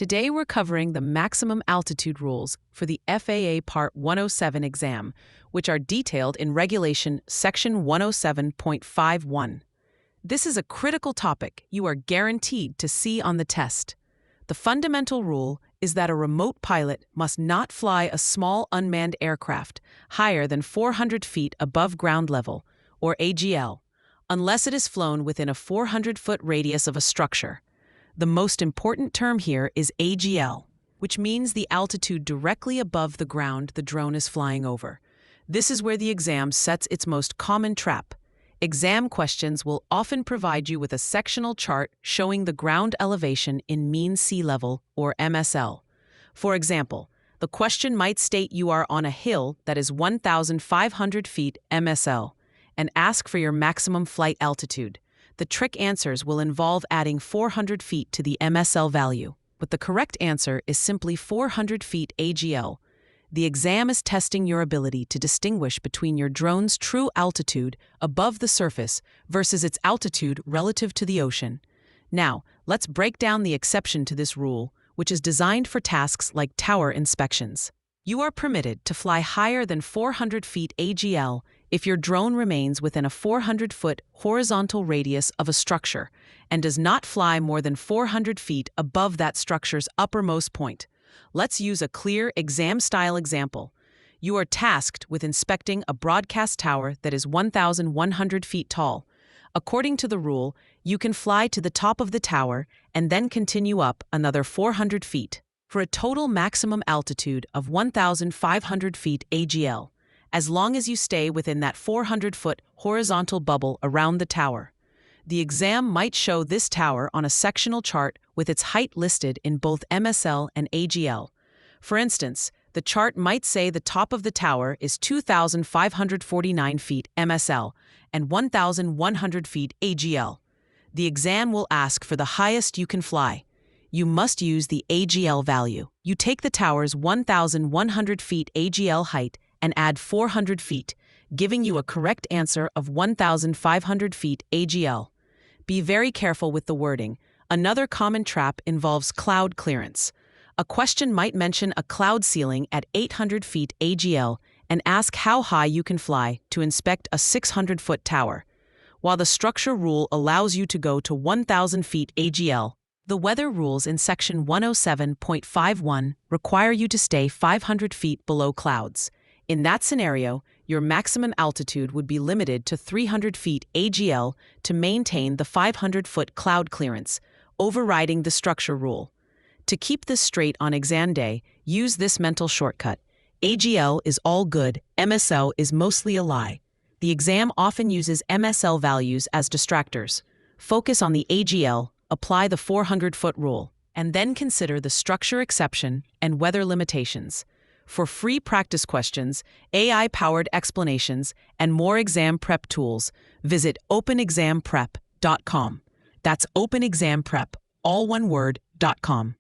Today we're covering the maximum altitude rules for the FAA Part 107 exam, which are detailed in Regulation Section 107.51. This is a critical topic you are guaranteed to see on the test. The fundamental rule is that a remote pilot must not fly a small unmanned aircraft higher than 400 feet above ground level, or AGL, unless it is flown within a 400-foot radius of a structure. The most important term here is AGL, which means the altitude directly above the ground the drone is flying over. This is where the exam sets its most common trap. Exam questions will often provide you with a sectional chart showing the ground elevation in mean sea level, or MSL. For example, the question might state you are on a hill that is 1,500 feet MSL and ask for your maximum flight altitude. The trick answers will involve adding 400 feet to the MSL value, but the correct answer is simply 400 feet AGL. The exam is testing your ability to distinguish between your drone's true altitude above the surface versus its altitude relative to the ocean. Now, let's break down the exception to this rule, which is designed for tasks like tower inspections. You are permitted to fly higher than 400 feet AGL if your drone remains within a 400-foot horizontal radius of a structure and does not fly more than 400 feet above that structure's uppermost point. Let's use a clear exam-style example. You are tasked with inspecting a broadcast tower that is 1,100 feet tall. According to the rule, you can fly to the top of the tower and then continue up another 400 feet for a total maximum altitude of 1,500 feet AGL, as long as you stay within that 400-foot horizontal bubble around the tower. The exam might show this tower on a sectional chart with its height listed in both MSL and AGL. For instance, the chart might say the top of the tower is 2,549 feet MSL and 1,100 feet AGL. The exam will ask for the highest you can fly. You must use the AGL value. You take the tower's 1,100 feet AGL height and add 400 feet, giving you a correct answer of 1,500 feet AGL. Be very careful with the wording. Another common trap involves cloud clearance. A question might mention a cloud ceiling at 800 feet AGL and ask how high you can fly to inspect a 600-foot tower. While the structure rule allows you to go to 1,000 feet AGL, the weather rules in Section 107.51 require you to stay 500 feet below clouds. In that scenario, your maximum altitude would be limited to 300 feet AGL to maintain the 500-foot cloud clearance, overriding the structure rule. To keep this straight on exam day, use this mental shortcut. AGL is all good, MSL is mostly a lie. The exam often uses MSL values as distractors. Focus on the AGL, apply the 400-foot rule, and then consider the structure exception and weather limitations. For free practice questions, AI-powered explanations, and more exam prep tools, visit openexamprep.com. That's openexamprep, all one word, .com.